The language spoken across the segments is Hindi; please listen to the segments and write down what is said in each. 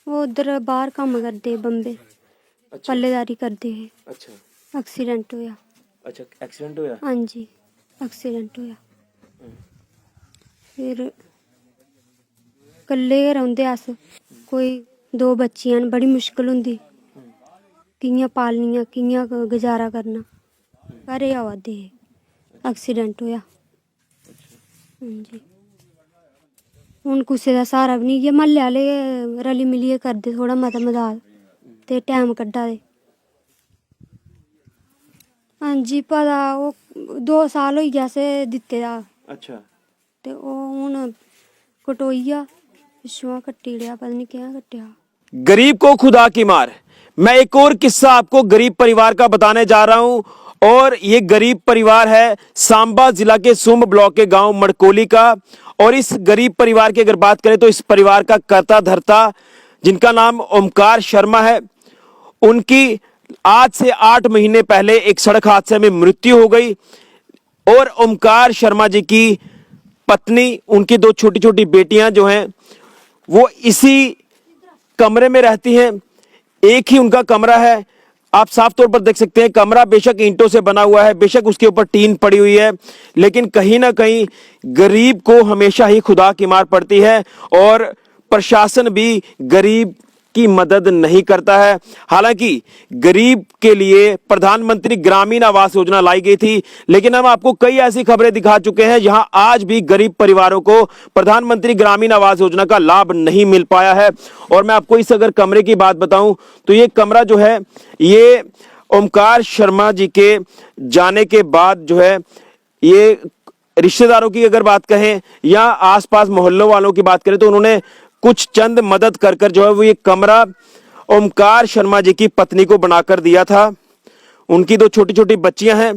वो उधर बाहर काम करते बंबे अच्छा पल्लेदारी करते है। अच्छा एक्सीडेंट होया। अच्छा एक्सीडेंट होया। हाँ जी एक्सीडेंट होया। फिर कल्ले गै रौंह्दे अस। कोई दो बच्चियां न, बड़ी मुश्कल होंदी कि'यां पालनियां, कि'यां गुजारा करना। घरै आवा दे हे एक्सीडेंट होया। हाँ जी हून कुसै दा स्हारा बी निं, इ'यै म्हल्ले आह्ले रली मिलियै करदे थोह्ड़ा मता मदाद ते टैम कड्ढा दे। हाँ जी पता ओह् 2 साल होई गे असें दित्ते दा अच्छा ते ओह् हून कटोइया पिच्छुआं कट्टी ओड़ेआ, पता नहीं क्या कट्टेआ। गरीब को खुदा की मार। मैं एक और किस्सा आपको गरीब परिवार का बताने जा रहा हूं और ये गरीब परिवार है सांबा जिला के सुंब ब्लॉक के गांव मड़कोली का। और इस गरीब परिवार की अगर बात करें तो इस परिवार का कर्ता धर्ता जिनका नाम ओमकार शर्मा है, उनकी आज से 8 महीने पहले एक सड़क हादसे में मृत्यु हो गई। और ओमकार शर्मा जी की पत्नी, उनकी 2 छोटी छोटी बेटियां जो हैं वो इसी कमरे में रहती हैं। एक ही उनका कमरा है। आप साफ तौर पर देख सकते हैं कमरा बेशक ईंटों से बना हुआ है, बेशक उसके ऊपर टीन पड़ी हुई है, लेकिन कहीं ना कहीं गरीब को हमेशा ही खुदा की मार पड़ती है और प्रशासन भी गरीब की मदद नहीं करता है। हालांकि गरीब के लिए प्रधानमंत्री ग्रामीण आवास योजना लाई गई थी, लेकिन हम आपको कई ऐसी खबरें दिखा चुके हैं जहां आज भी गरीब परिवारों को प्रधानमंत्री ग्रामीण आवास योजना का लाभ नहीं मिल पाया है। और मैं आपको इस अगर कमरे की बात बताऊं तो ये कमरा जो है ये ओमकार शर्मा जी के जाने के बाद जो है ये रिश्तेदारों की अगर बात कहें या आसपास मोहल्लों वालों की बात करें तो उन्होंने कुछ चंद मदद कर कर जो है वो ये कमरा ओमकार शर्मा जी की पत्नी को बनाकर दिया था। उनकी 2 छोटी छोटी बच्चियां हैं,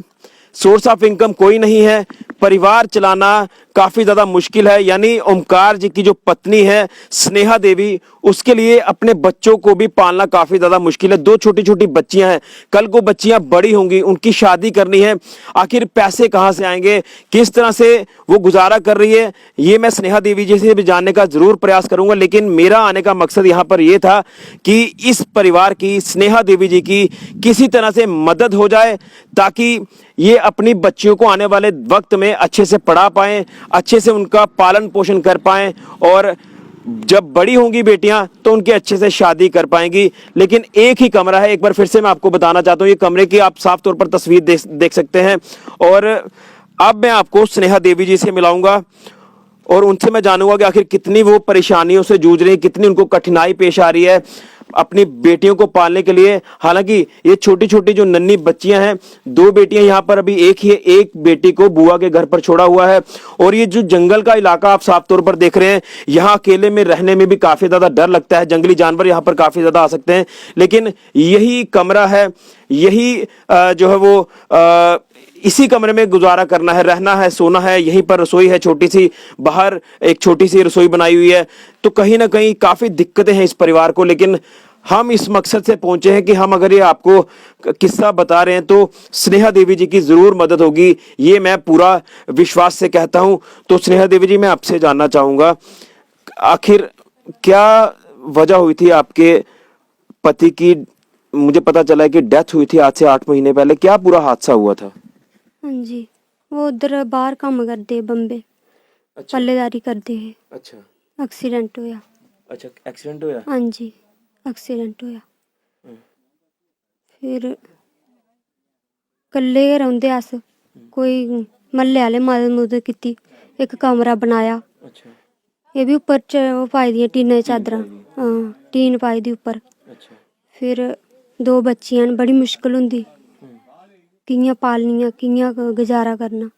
सोर्स ऑफ इनकम कोई नहीं है, परिवार चलाना काफी ज्यादा मुश्किल है। यानी ओमकार जी की जो पत्नी है स्नेहा देवी, उसके लिए अपने बच्चों को भी पालना काफी ज्यादा मुश्किल है। 2 छोटी छोटी बच्चियां हैं, कल को बच्चियां बड़ी होंगी, उनकी शादी करनी है, आखिर पैसे कहां से आएंगे, किस तरह से वो गुजारा कर रही है, ये मैं स्नेहा देवी जी से भी जानने का जरूर प्रयास करूंगा। लेकिन मेरा आने का मकसद यहां पर यह था कि इस परिवार की, स्नेहा देवी जी की किसी तरह से मदद हो जाए ताकि ये अपनी बच्चियों को आने वाले वक्त में अच्छे से पढ़ा पाएं, अच्छे से उनका पालन पोषण कर पाएं और जब बड़ी होंगी बेटियां तो उनके अच्छे से शादी कर पाएंगी। लेकिन एक ही कमरा है, एक बार फिर से मैं आपको बताना चाहता हूं, ये कमरे की आप साफ तौर पर तस्वीर देख सकते हैं। और अब मैं आपको स्नेहा देवी जी से मिलाऊंगा और उनसे मैं जानूंगा कि आखिर कितनी वो परेशानियों से जूझ रही है, कितनी उनको कठिनाई पेश आ रही है अपनी बेटियों को पालने के लिए। हालांकि ये छोटी छोटी जो नन्ही बच्चियां हैं, 2 बेटियां यहां पर अभी एक ही है, एक बेटी को बुआ के घर पर छोड़ा हुआ है। और ये जो जंगल का इलाका आप साफ तौर पर देख रहे हैं, यहां अकेले में रहने में भी काफी ज्यादा डर लगता है, जंगली जानवर यहां पर काफी ज्यादा आ सकते हैं। लेकिन यही कमरा है, यही जो है वो इसी कमरे में गुजारा करना है, रहना है, सोना है। यहीं पर रसोई है छोटी सी, बाहर एक छोटी सी रसोई बनाई हुई है। तो कहीं ना कहीं काफी दिक्कतें हैं इस परिवार को। लेकिन हम इस मकसद से पहुंचे हैं कि हम अगर ये आपको किस्सा बता रहे हैं तो स्नेहा देवी जी की जरूर मदद होगी, ये मैं पूरा विश्वास से कहता हूं। तो स्नेहा देवी जी, मैं आपसे जानना चाहूंगा आखिर क्या वजह हुई थी आपके पति की, मुझे पता चला है कि डेथ हुई थी आज से 8 महीने पहले, क्या पूरा हादसा हुआ था? हाँ जी वो उधर बाहर काम करते बंबे अच्छा पल्लेदारी करते है। अच्छा एक्सीडेंट होया। अच्छा एक्सीडेंट होया। हाँ जी एक्सीडेंट होया। फिर कल्ले गै रौंह्दे अस। कोई म्हल्ले आह्ले मदद कीती, एक कमरा बनाया। अच्छा ये भी उप्पर ओह् पाई दियां टीने दी चादरां। हाँ टीन पाई दी उप्पर। अच्छा फिर 2 बच्चियां न, बड़ी मुश्कल होंदी कि'यां पालनियां, कि'यां गुजारा करना।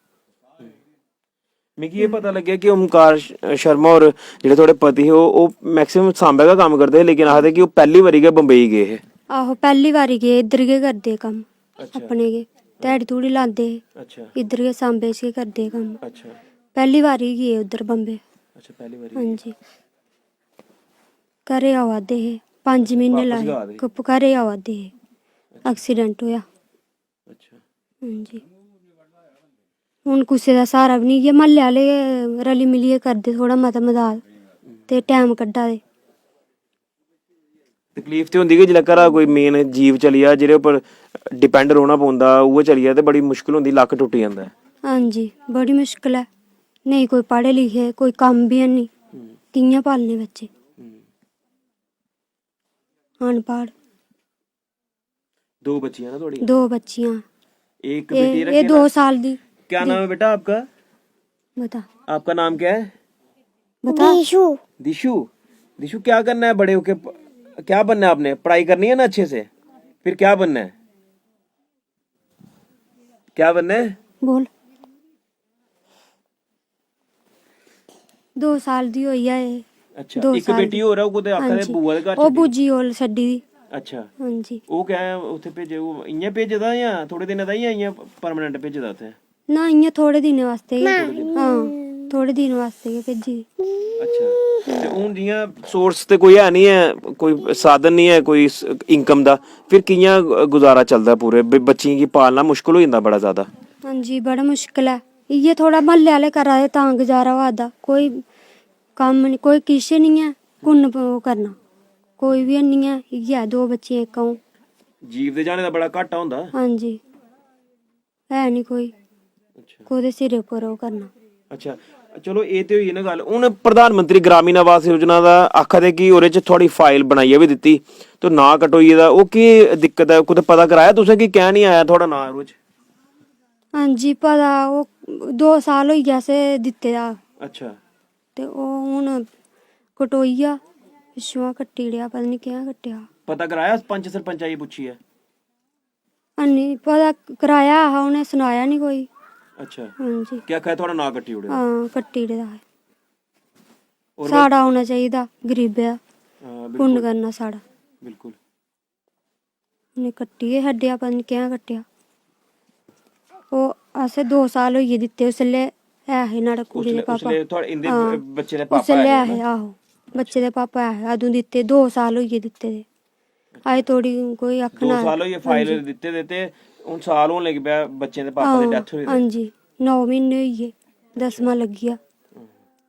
मिगी ये पता लग्गेआ कि ओमकार शर्मा और जेह्ड़े थुआढ़े पति हे ओह् मैक्सिमम सांबे दा कम्म करदे हे, लेकिन आखदे कि ओह् पैह्ली बारी गै बंबई गे हे। आहो पैह्ली बारी गे, इद्धर गै करदे कम्म, अच्छा अपने गै ध्याड़ी धूड़ी लांदे हे, अच्छा इद्धर गै सांबे च गै करदे कम्म। अच्छा पैह्ली बारी गे उद्धर बंबे। अच्छा पहली बारी हाँ जी घरे आवा दे हे, 5 महीने वापस लाए, गै आ दे? घरे आवा दे हे, एक्सीडेंट होया। अच्छा हाँ जी हून कुसै दा स्हारा बी निं, इ'यै म्हल्ले आह्ले रली मिलियै करदे थोह्ड़ा मता मदाद ते टैम कड्ढा दे। ਤਕਲੀਫ ਤੇ ਹੁੰਦੀ ਕਿ ਜਿਹੜਾ ਘਰ ਕੋਈ ਮੇਨ ਜੀਵ ਚਲੀ ਆ ਜਿਹਦੇ ਉੱਪਰ ਡਿਪੈਂਡ ਰਹਿਣਾ ਪੈਂਦਾ ਉਹ ਚਲੀ ਆ ਤੇ ਬੜੀ ਮੁਸ਼ਕਿਲ ਹੁੰਦੀ, ਲੱਕ ਟੁੱਟ ਜਾਂਦਾ ਹੈ। ਹਾਂਜੀ बड़ी मुश्किल है, नहीं कोई पढ़े लिखे, कोई काम भी है नहीं, कियां पालने बच्चे अनपढ़। दो बच्चियां ना थोड़ी? 2 बच्चियां, एक बेटी ये रखी 2 ना? साल दी। क्या नाम है बेटा आपका? बता आपका नाम क्या है? बता दिशु। दिशु क्या करना है बड़े होके? क्या बनना है आपने? पढ़ाई करनी है ना अच्छे से? फिर क्या बनना है? क्या बनना है? बोल। 2 साल दी होई है ये। अच्छा, 2 एक साल बेटी हो रहा ਉਹ ਆਖਦੇ ਹਾਂਜੀ। ਬੂਆ ਦੇ ਘਰ ਉਹ ਬੂਜੀ ਹੋਲ ਛੱਡੀ ਦੀ। ਅੱਛਾ, ਹਾਂਜੀ ਉਹ ਕਿਹਾ ਉੱਥੇ ਭੇਜੇ, ਉਹ ਇੰਨੇ ਭੇਜਦਾ ਜਾਂ ਥੋੜੇ ਦਿਨਾਂ ਦਾ ਜਾਂ ਪਰਮਨੈਂਟ ਭੇਜਦਾ ਉੱਥੇ? ਨਾ ਇੰਨੇ ਥੋੜੇ ਦਿਨ ਵਾਸਤੇ ਹੀ। ਹਾਂ ਥੋੜੇ ਦਿਨ ਵਾਸਤੇ ਹੀ ਭੇਜੀ। ਅੱਛਾ, ਤੇ ਹੁਣ ਜੀਆਂ ਸੋਰਸ ਤੇ ਕੋਈ ਹੈ ਨਹੀਂ ਹੈ, ਕੋਈ ਸਾਧਨ ਨਹੀਂ ਹੈ ਕੋਈ ਇਨਕਮ ਦਾ, ਫਿਰ ਕਿਆਂ ਗੁਜ਼ਾਰਾ ਚੱਲਦਾ ਪੂਰੇ ਬੱਚਿਆਂ ਕੀ ਪਾਲਣਾ ਮੁਸ਼ਕਲ ਹੋ ਜਾਂਦਾ ਬੜਾ ਜ਼ਿਆਦਾ? ਹਾਂਜੀ बड़ा मुश्किल है, ये थोड़ा महल्ले वाले करा दे तां गुजारा होआ दा, कोई कम्म नहीं, कोई किश नहीं है, कुन्न ओह् करना, कोई भी नहीं है, इ'यै 2 बच्चे इक अ'ऊं। ਜੀਵ ਦੇ ਜਾਣੇ ਦਾ ਬੜਾ ਘਾਟਾ ਹੁੰਦਾ। ਹਾਂਜੀ है नहीं कोई ਅੱਛਾ कोह्दे सिरे उप्पर ओह् करना। ਅੱਛਾ, ਚਲੋ ਇਹ ਤੇ ਹੋਈ ਨਾ ਗੱਲ। ਹੁਣ ਪ੍ਰਧਾਨ ਮੰਤਰੀ ਗ੍ਰਾਮੀਣ ਆਵਾਸ ਯੋਜਨਾ ਦਾ ਆਖਦੇ ਕਿ ਉਹਦੇ ਚ ਥੋੜੀ ਫਾਈਲ ਬਣਾਈ ਵੀ ਦਿੱਤੀ ਤੇ ਨਾ ਕਟੋਈ ਦਾ, ਉਹ ਕੀ ਦਿੱਕਤ ਹੈ? ਕੁਝ ਪਤਾ ਕਰਾਇਆ ਤੁਸੀਂ ਕਿ ਕਹਿ ਨਹੀਂ ਆਇਆ ਥੋੜਾ ਨਾ ਰੋਜ਼? ਹਾਂਜੀ पता ओह् 2 साल होई गया से दित्ते दा ਅੱਛਾ, ते ओह् हुन कटोई आ, पिच्छुआं कट्टी ओड़ेआ, पता नहीं कि'यां कट्टेआ। ਪਤਾ कराया? पंच सरपंच आई पूछी है? हैनी पता कराया हा, उ'नें सनाया नहीं कोई। अच्छा, ਹਾਂਜੀ क्या आखा थोड़ा ना कट्टी उड़े? ਹਾਂ ਕੱਟੀ ਦਾ ਹੈ। और ਸਾੜਾ ਹੋਣਾ ਚਾਹੀਦਾ ਗਰੀਬੇ ਦਾ, हाँ, ਪੁੰਨ ਕਰਨਾ ਸਾੜਾ। बिल्कुल। ਉਹਨੇ ਕੱਟੀ ਹੱਡਿਆ, ਪਤਾ ਨਹੀਂ ਕਿਆ ਕੱਟਿਆ। ਉਹ ਅਸੇ 2 ਸਾਲ ਹੋਈਏ ਦਿੱਤੇ, ਉਸਲੇ ਹੈ ਹੀ ਨਾੜਾ ਕੁੜੀ ਦੇ ਪਾਪਾ। उसले थोड़ा इंदे हाँ। बच्चे दे पापा ਉਸਲੇ है ਹੈ ਆਹੋ, ਬੱਚੇ ਦੇ ਪਾਪਾ ਹੈ ਅਦੋਂ ਦਿੱਤੇ, 2 ਸਾਲ ਹੋਈਏ ਦਿੱਤੇ ਦੇ। ਆਏ ਤੋੜੀ ਕੋਈ 2 ਆਖਣਾ। साल हो ये फाइल ਦਿੱਤੇ ਦਿੱਤੇ ਹੁਣ ਸਾਲ ਹੋਣ ਲੱਗ ਪਿਆ ਬੱਚੇ ਦੇ ਪਾਪਾ ਦੀ ਡੈਥ ਹੋਈ। ਹਾਂਜੀ 9 ਮਹੀਨੇ ਹੋਈਏ, 10ਵਾਂ ਲੱਗਿਆ।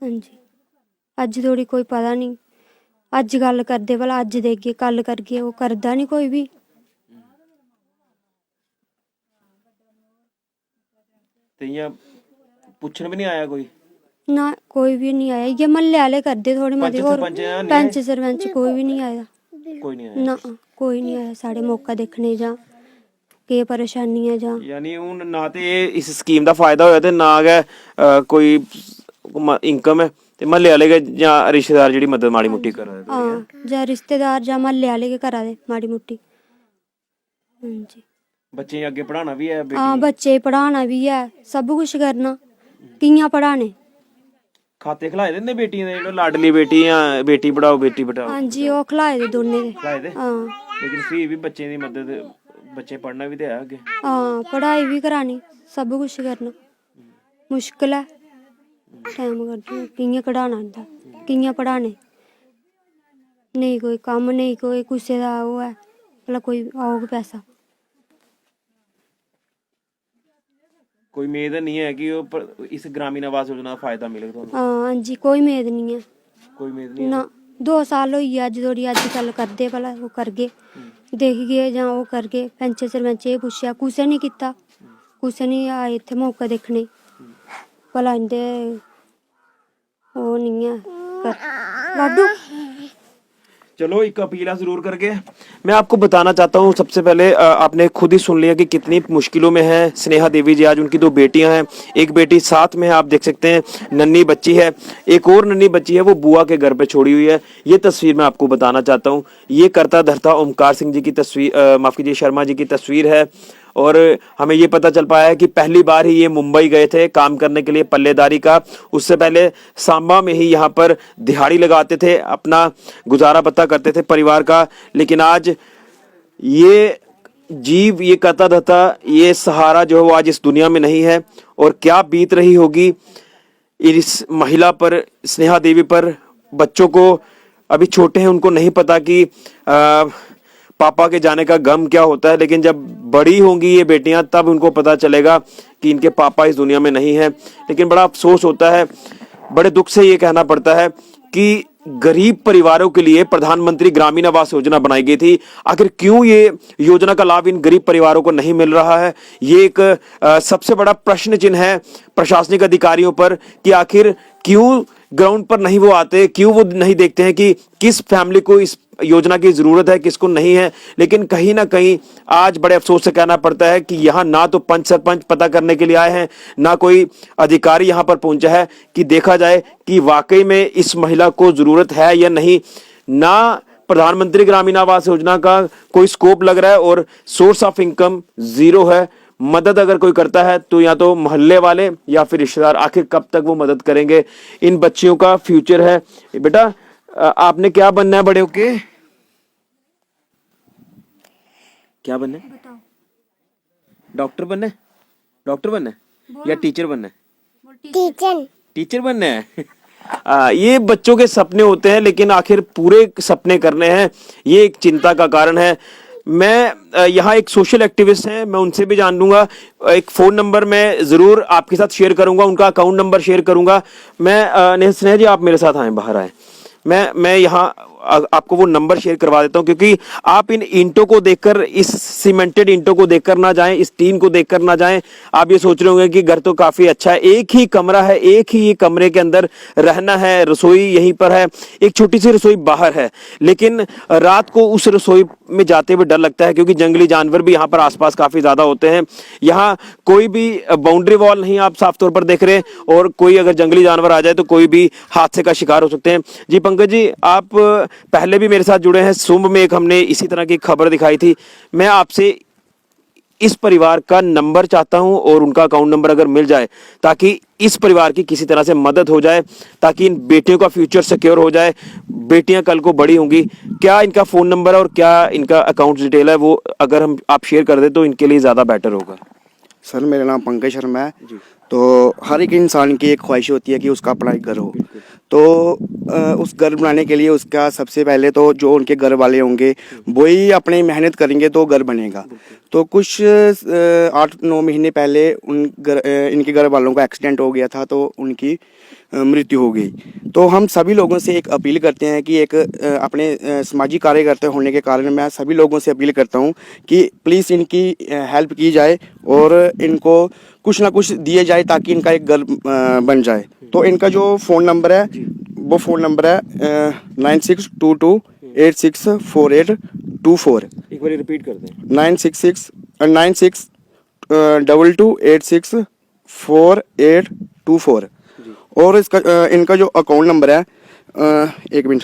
ਹਾਂਜੀ ਅੱਜ ਤੋੜੀ ਕੋਈ ਪਤਾ ਨਹੀਂ, ਅੱਜ ਗੱਲ ਕਰਦੇ ਭਲਾ ਅੱਜ ਦੇਗੇ ਕੱਲ ਕਰਗੇ, ਉਹ ਕਰਦਾ ਨਹੀਂ ਕੋਈ ਵੀ। ਤੇ ਇਹ ਪੁੱਛਣ ਵੀ ਨਹੀਂ ਆਇਆ ਕੋਈ? ना कोई भी नहीं आया, ये महल्ले वाले करते थोड़े मते, और पंच सरपंच कोई भी नहीं आया। कोई नहीं आया? ना कोई नहीं आया साढ़े मौका देखने ਜਾਂ ਕੀ ਪਰੇਸ਼ਾਨੀ ਹੈ ਜਾਂ। ਯਾਨੀ ਹੁਣ ਨਾ ਤੇ ਇਸ ਸਕੀਮ ਦਾ ਫਾਇਦਾ ਹੋਇਆ ਤੇ ਨਾ ਹੈ ਕੋਈ ਇਨਕਮ ਹੈ, ਤੇ ਮਹੱਲੇ ਵਾਲੇ ਕੇ ਜਾਂ ਰਿਸ਼ਤੇਦਾਰ ਜਿਹੜੀ ਮਦਦ ਮਾੜੀ ਮੁੱਟੀ ਕਰ ਰਹੇ? ਹਾਂ ਜਾਂ ਰਿਸ਼ਤੇਦਾਰ ਜਾਂ ਮਹੱਲੇ ਵਾਲੇ ਕੇ ਕਰਾ ਦੇ ਮਾੜੀ ਮੁੱਟੀ। ਹਾਂਜੀ ਬੱਚੇ ਅੱਗੇ ਪੜਾਉਣਾ ਵੀ ਹੈ? ਹਾਂ ਬੱਚੇ ਪੜਾਉਣਾ ਵੀ ਹੈ, ਸਭ ਕੁਝ ਕਰਨਾ। ਕਿਆਂ ਪੜਾਣੇ? ਖਾਤੇ ਖਿਲਾਏ ਦਿੰਦੇ ਬੇਟੀਆਂ ਦੇ, ਜਿਹੜੇ ਲਾਡਲੀ ਬੇਟੀ ਜਾਂ ਬੇਟੀ ਪੜਾਓ ਬੇਟੀ ਬਚਾਓ? ਹਾਂਜੀ ਉਹ ਖਿਲਾਏ ਦੇ ਦੋਨੇ ਦੇ। ਖਿਲਾਏ ਦੇ? ਹਾਂ ਲੇਕਿਨ ਫਿਰ ਵੀ ਬੱਚੇ ਦੀ ਮਦਦ, ਬੱਚੇ ਪੜਨਾ ਵੀ ਤੇ ਹੈ ਅੱਗੇ। ਹਾਂ ਪੜਾਈ ਵੀ ਕਰਾਣੀ, ਸਭ ਕੁਝ ਕਰਨਾ ਮੁਸ਼ਕਿਲ ਹੈ। ਟਾਈਮ ਕੱਢਣਾ ਕਿਆਂ ਕਢਾਣਾ ਹੁੰਦਾ, ਕਿਆਂ ਪੜਾਣੇ। ਨਹੀਂ ਕੋਈ ਕੰਮ, ਨਹੀਂ ਕੋਈ ਕਿਸੇ ਦਾ ਉਹ ਹੈ ਭਲਾ ਕੋਈ ਆਉਗਾ ਪੈਸਾ। ਕੋਈ ਉਮੀਦ ਨਹੀਂ ਹੈ ਕਿ ਉਹ ਇਸ ਗ੍ਰਾਮੀਣ ਆਵਾਸ ਯੋਜਨਾ ਦਾ ਫਾਇਦਾ ਮਿਲੇਗਾ ਤੁਹਾਨੂੰ? ਹਾਂ ਹਾਂਜੀ ਕੋਈ ਉਮੀਦ ਨਹੀਂ ਹੈ। ਕੋਈ ਉਮੀਦ ਨਹੀਂ ਨਾ 2 ਸਾਲ ਹੋਈ ਅੱਜ ਥੋੜੀ, ਅੱਜ ਕੱਲ ਕਰਦੇ ਭਲਾ ਉਹ ਕਰ ਗਏ, ਦੇਖ ਗਏ ਜਾਂ ਉਹ ਕਰ ਗਏ। ਪੰਚ ਸਰਪੰਚ ਇਹ ਪੁੱਛਿਆ, ਕੁਛ ਨਹੀਂ ਕੀਤਾ, ਕੁਛ ਨਹੀਂ ਆਏ ਇੱਥੇ ਮੌਕਾ ਦੇਖਣੇ ਭਲਾ ਇਹਦੇ ਉਹ ਨਹੀਂ ਹੈ लाडू। चलो एक अपील जरूर करके मैं आपको बताना चाहता हूँ। सबसे पहले आपने खुद ही सुन लिया कि कितनी मुश्किलों में है स्नेहा देवी जी। आज उनकी 2 बेटियां हैं, एक बेटी साथ में है, आप देख सकते हैं नन्ही बच्ची है, एक और नन्ही बच्ची है वो बुआ के घर पे छोड़ी हुई है। ये तस्वीर मैं आपको बताना चाहता हूँ, ये करता धरता ओमकार सिंह जी की तस्वीर, माफ कीजिए शर्मा जी की तस्वीर है। और हमें ये पता चल पाया है कि पहली बार ही ये मुंबई गए थे काम करने के लिए पल्लेदारी का। उससे पहले सांबा में ही यहाँ पर दिहाड़ी लगाते थे, अपना गुजारा भत्ता करते थे परिवार का। लेकिन आज ये जीव, ये करता धरता, ये सहारा जो है वो आज इस दुनिया में नहीं है। और क्या बीत रही होगी इस महिला पर, स्नेहा देवी पर। बच्चों को अभी छोटे हैं, उनको नहीं पता कि पापा के जाने का गम क्या होता है, लेकिन जब बड़ी होंगी ये बेटियां तब उनको पता चलेगा कि इनके पापा इस दुनिया में नहीं है। लेकिन बड़ा अफसोस होता है, बड़े दुख से ये कहना पड़ता है कि गरीब परिवारों के लिए प्रधानमंत्री ग्रामीण आवास योजना बनाई गई थी। आखिर क्यों ये योजना का लाभ इन गरीब परिवारों को नहीं मिल रहा है, ये एक सबसे बड़ा प्रश्न चिन्ह है प्रशासनिक अधिकारियों पर कि आखिर क्यों ग्राउंड पर नहीं वो आते, क्यों वो नहीं देखते हैं कि किस फैमिली को इस योजना की जरूरत है, किसको नहीं है। लेकिन कहीं ना कहीं आज बड़े अफसोस से कहना पड़ता है कि यहाँ ना तो पंच सरपंच पता करने के लिए आए हैं, ना कोई अधिकारी यहाँ पर पहुंचा है कि देखा जाए कि वाकई में इस महिला को जरूरत है या नहीं। ना प्रधानमंत्री ग्रामीण आवास योजना का कोई स्कोप लग रहा है और सोर्स ऑफ इनकम जीरो है। मदद अगर कोई करता है तो या तो मोहल्ले वाले या फिर रिश्तेदार, आखिर कब तक वो मदद करेंगे। इन बच्चियों का फ्यूचर है। बेटा आपने क्या बनना है बड़े होके? क्या बनना है? बताओ। डॉक्टर बनना है? डॉक्टर बनना है या टीचर बनना है? टीचर। टीचर बनना है। ये बच्चों के सपने होते हैं, लेकिन आखिर पूरे सपने करने हैं, ये एक चिंता का कारण है। मैं यहाँ एक सोशल एक्टिविस्ट हैं, मैं उनसे भी जान लूंगा। एक फोन नंबर मैं जरूर आपके साथ शेयर करूंगा, उनका अकाउंट नंबर शेयर करूंगा। मैं स्नेहा जी आप मेरे साथ आए, बाहर आए। मैं यहाँ आपको वो नंबर शेयर करवा देता हूँ, क्योंकि आप इन ईंटों को देखकर, इस सीमेंटेड ईंटों को देखकर ना जाएं, इस टीन को देखकर ना जाएं। आप ये सोच रहे होंगे कि घर तो काफी अच्छा है, एक ही कमरा है, एक ही कमरे के अंदर रहना है, रसोई यहीं पर है, एक छोटी सी रसोई बाहर है। लेकिन रात को उस रसोई में जाते हुए डर लगता है, क्योंकि जंगली जानवर भी यहाँ पर आसपास काफी ज्यादा होते हैं। यहाँ कोई भी बाउंड्री वॉल नहीं आप साफ तौर पर देख रहे हैं, और कोई अगर जंगली जानवर आ जाए तो कोई भी हादसे का शिकार हो सकते हैं। जी पंकज जी, आप पहले भी मेरे साथ जुड़े हैं, सुंब में एक हमने इसी तरह की खबर दिखाई थी। मैं आपसे इस परिवार का नंबर चाहता हूं और उनका अकाउंट नंबर अगर मिल जाए, ताकि इस परिवार की किसी तरह से मदद हो जाए, ताकि इन बेटियों का फ्यूचर सिक्योर हो जाए। बेटियां कल को बड़ी होंगी। क्या इनका फोन नंबर है और क्या इनका अकाउंट डिटेल है, वो अगर आप शेयर कर दे तो इनके लिए ज्यादा बेटर होगा। सर मेरा नाम पंकज शर्मा है। तो हर एक इंसान की एक ख्वाहिश होती है कि उसका अपना एक घर हो। तो उस घर बनाने के लिए उसका सबसे पहले तो जो उनके घर वाले होंगे वही अपनी मेहनत करेंगे तो घर बनेगा। तो कुछ 8-9 महीने पहले इनके घर वालों का एक्सीडेंट हो गया था, तो उनकी मृत्यु हो गई। तो हम सभी लोगों से एक अपील करते हैं कि एक अपने समाजी कार्यकर्ता होने के कारण मैं सभी लोगों से अपील करता हूं कि प्लीज़ इनकी हेल्प की जाए और इनको कुछ ना कुछ दिए जाए ताकि इनका एक घर बन जाए। तो इनका जो फ़ोन नंबर है वो फ़ोन नंबर है 9622864824। एक बार रिपीट कर दें। 9622864824। और इसका इनका जो अकाउंट नंबर है, एक मिनट,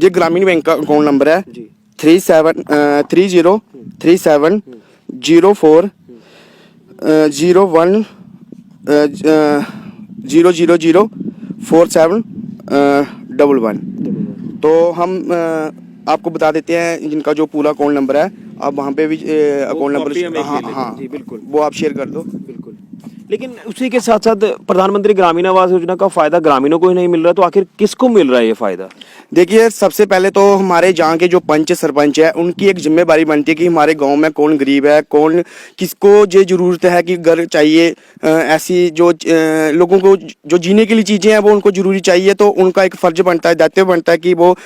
ये ग्रामीण बैंक का अकाउंट नंबर है 3037 तो हम आपको बता देते हैं जिनका जो पूरा अकाउंट नंबर है। आप वहाँ पे भी अकाउंट नंबर, हाँ जी बिल्कुल, वो आप शेयर कर दो। बिल्कुल। लेकिन उसी के साथ साथ प्रधानमंत्री ग्रामीण आवास योजना का फायदा ग्रामीणों को ही नहीं मिल रहा, तो आखिर किसको मिल रहा है ये फायदा? देखिए, सबसे पहले तो हमारे जहाँ के जो पंच सरपंच है उनकी एक जिम्मेदारी बनती है कि हमारे गांव में कौन गरीब है, कौन किसको ये जरूरत है कि घर चाहिए, ऐसी जो लोगों को जो जीने के लिए चीज़ें हैं वो उनको जरूरी चाहिए। तो उनका एक फ़र्ज बनता है, दायित्व बनता है कि वो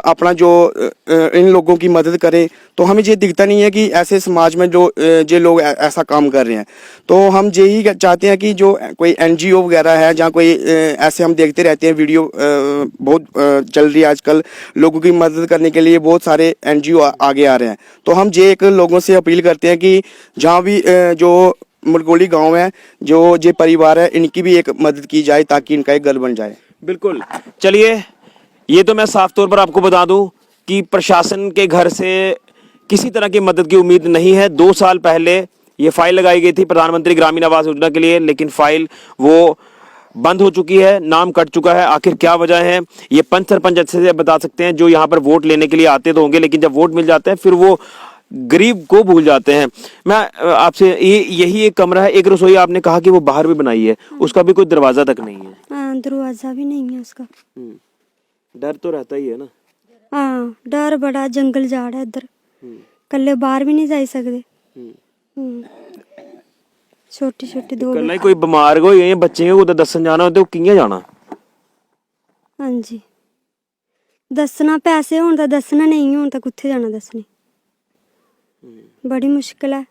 अपना जो इन लोगों की मदद करें। तो हमें ये दिखता नहीं है कि ऐसे समाज में जो लोग ऐसा काम कर रहे हैं। तो हम यही चाहते हैं कि जो कोई NGO वगैरह है, जहाँ कोई ऐसे हम देखते रहते हैं वीडियो बहुत चल रही है आजकल, लोगों की मदद करने के लिए बहुत सारे NGO आगे आ रहे हैं। तो हम ये एक लोगों से अपील करते हैं कि जहाँ भी जो मरकोली गांव है, जो ये परिवार है, इनकी भी एक मदद की जाए ताकि इनका एक घर बन जाए। बिल्कुल। चलिए, ये तो मैं साफ तौर पर आपको बता दूं कि प्रशासन के घर से किसी तरह की मदद की उम्मीद नहीं है। 2 साल पहले ये फाइल लगाई गई थी प्रधानमंत्री ग्रामीण आवास योजना के लिए, लेकिन फाइल वो बंद हो चुकी है, नाम कट चुका है। आखिर क्या वजह है, ये पंच सरपंच अच्छे से बता सकते हैं, जो यहाँ पर वोट लेने के लिए आते तो होंगे, लेकिन जब वोट मिल जाते हैं फिर वो गरीब को भूल जाते हैं। मैं आपसे यही एक कमरा है, एक रसोई आपने कहा कि वो बाहर भी बनाई है, उसका भी कोई दरवाजा तक नहीं है। हाँ, दरवाजा भी नहीं है उसका। डर तो रहता ही है ना। हाँ, डर बड़ा, जंगल झाड़ है इधर, कल्ले बाहर भी नहीं जा सकते। छोटी छोटी दो कल्ला ही कोई बीमार हो या बच्चे को दसन जाना हो तो कियां जाना? ਹਾਂਜੀ ਦੱਸਣਾ ਪੈਸੇ ਹੋਣ ਤਾਂ ਦੱਸਣਾ, ਨਹੀਂ ਹੋਣ ਤਾਂ ਕਿੱਥੇ ਜਾਣਾ ਦੱਸਣੇ। बड़ी मुश्किल है।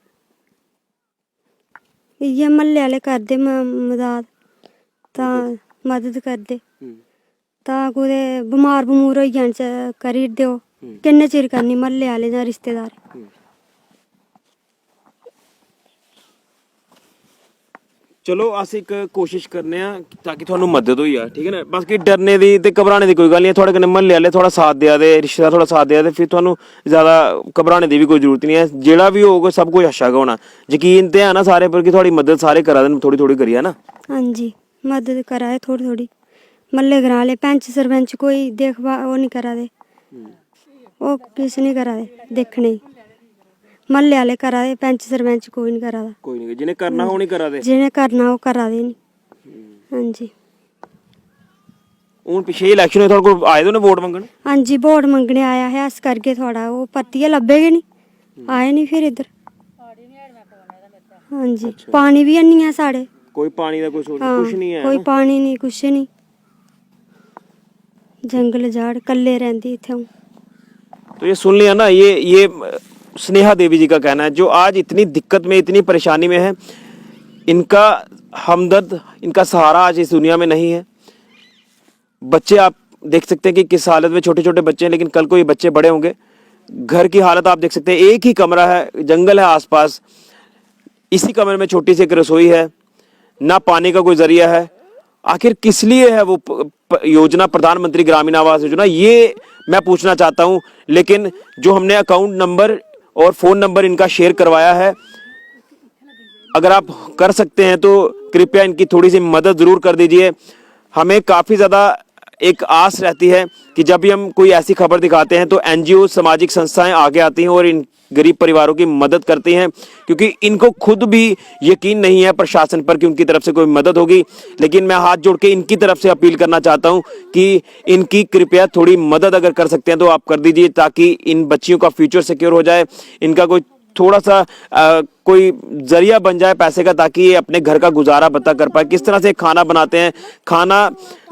इ'यै म्हल्ले आह्ले करदे मदद तां मदद करदे तां कुदै बमार बमूर होई जान करी ओड़दे ओह्। किन्ने चिर करनी म्हल्ले आह्ले जां रिश्तेदार। चलो अस एक कोशिश करने ताकि थोड़ा मदद होई जाए, ठीक है ना। बाकी डरने दी ते घबराने दी कोई गल नहीं है। थोड़े कन्नै म्हल्ले आह्ले थोड़ा साथ देआ दे, रिश्तेदार थोड़ा साथ देआ दे, फिर थोहानू ज़्यादा घबराने दी भी कोई जरूरत नहीं है। जेह्ड़ा भी होग सब कुछ अच्छा गै होना। यकीन ते है ना सारे पर कि थोड़ी मदद सारे करा दे थोड़ी थोड़ी करियै ना। हाँ जी मदद करा दे थोड़ी थोड़ी। म्हल्ले ग्रां आह्ले पैंच सरपंच कोई देखभाल ओह् नहीं करा दे, ओह् किश नहीं करा दे देखने गी। म्हल्ले आह्ले करा दे, पैंच सरपंच कोई नहीं करा दा। कोई नहीं, जिन्हें करना हो नहीं करा दे। जिन्हें करना ओह् करा दे नहीं। हाँ जी हून पिच्छे इलैक्शन होए, थुआढ़े कोल आए दे ने वोट मंगन? हाँ जी वोट मंगने आया है, अस करगे थोड़ा। ओह् परतियै लब्भे गै नहीं, आए नहीं फिर इधर। हाँ जी पानी भी हैनी है साढ़े। कोई पानी का कोई सोर्स कुछ नहीं है कोई ना? पानी नहीं कुछ नहीं। जंगल जाड़ कल्ले रहंदी इत्थै हूँ। तो ये सुन लिया ना, ये स्नेहा देवी जी का कहना है, जो आज इतनी दिक्कत में इतनी परेशानी में है। इनका हमदर्द, इनका सहारा आज इस दुनिया में नहीं है। बच्चे आप देख सकते हैं कि किस हालत में, छोटे छोटे बच्चे हैं, लेकिन कल को ये बच्चे बड़े होंगे। घर की हालत आप देख सकते हैं, एक ही कमरा है, जंगल है आसपास, इसी कमरे में छोटी सी एक रसोई है, ना पानी का कोई जरिया है। आखिर किस लिए है वो योजना, प्रधानमंत्री ग्रामीण आवास योजना, ये मैं पूछना चाहता हूं। लेकिन जो हमने अकाउंट नंबर और फोन नंबर इनका शेयर करवाया है, अगर आप कर सकते हैं तो कृपया इनकी थोड़ी सी मदद जरूर कर दीजिए। हमें काफी ज्यादा एक आस रहती है कि जब भी हम कोई ऐसी खबर दिखाते हैं तो एनजीओ, सामाजिक संस्थाएं आगे आती हैं और इन गरीब परिवारों की मदद करती हैं, क्योंकि इनको खुद भी यकीन नहीं है प्रशासन पर कि उनकी तरफ से कोई मदद होगी। लेकिन मैं हाथ जोड़ के इनकी तरफ से अपील करना चाहता हूं कि इनकी कृपया थोड़ी मदद अगर कर सकते हैं तो आप कर दीजिए, ताकि इन बच्चियों का फ्यूचर सिक्योर हो जाए, इनका कोई थोड़ा सा कोई जरिया बन जाए पैसे का, ताकि ये अपने घर का गुजारा बता कर पाए। किस तरह से खाना बनाते हैं, खाना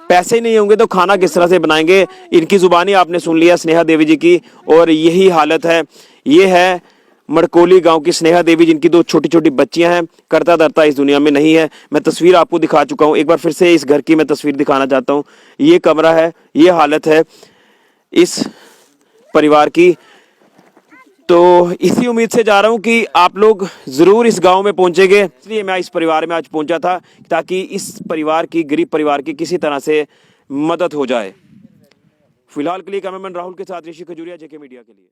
पैसे ही नहीं होंगे तो खाना किस तरह से बनाएंगे। इनकी जुबानी आपने सुन लिया स्नेहा देवी जी की, और यही हालत है। ये है मड़कोली गांव की स्नेहा देवी, जिनकी दो छोटी छोटी बच्चियां हैं, करता धरता इस दुनिया में नहीं है। मैं तस्वीर आपको दिखा चुका हूं, एक बार फिर से इस घर की मैं तस्वीर दिखाना चाहता हूं। ये कमरा है, ये हालत है इस परिवार की। तो इसी उम्मीद से जा रहा हूं कि आप लोग जरूर इस गांव में पहुंचेंगे, इसलिए मैं इस परिवार में आज पहुंचा था, ताकि इस परिवार की, गरीब परिवार की किसी तरह से मदद हो जाए। फिलहाल के लिए कैमरामैन राहुल के साथ ऋषि खजूरिया, जेके मीडिया के लिए।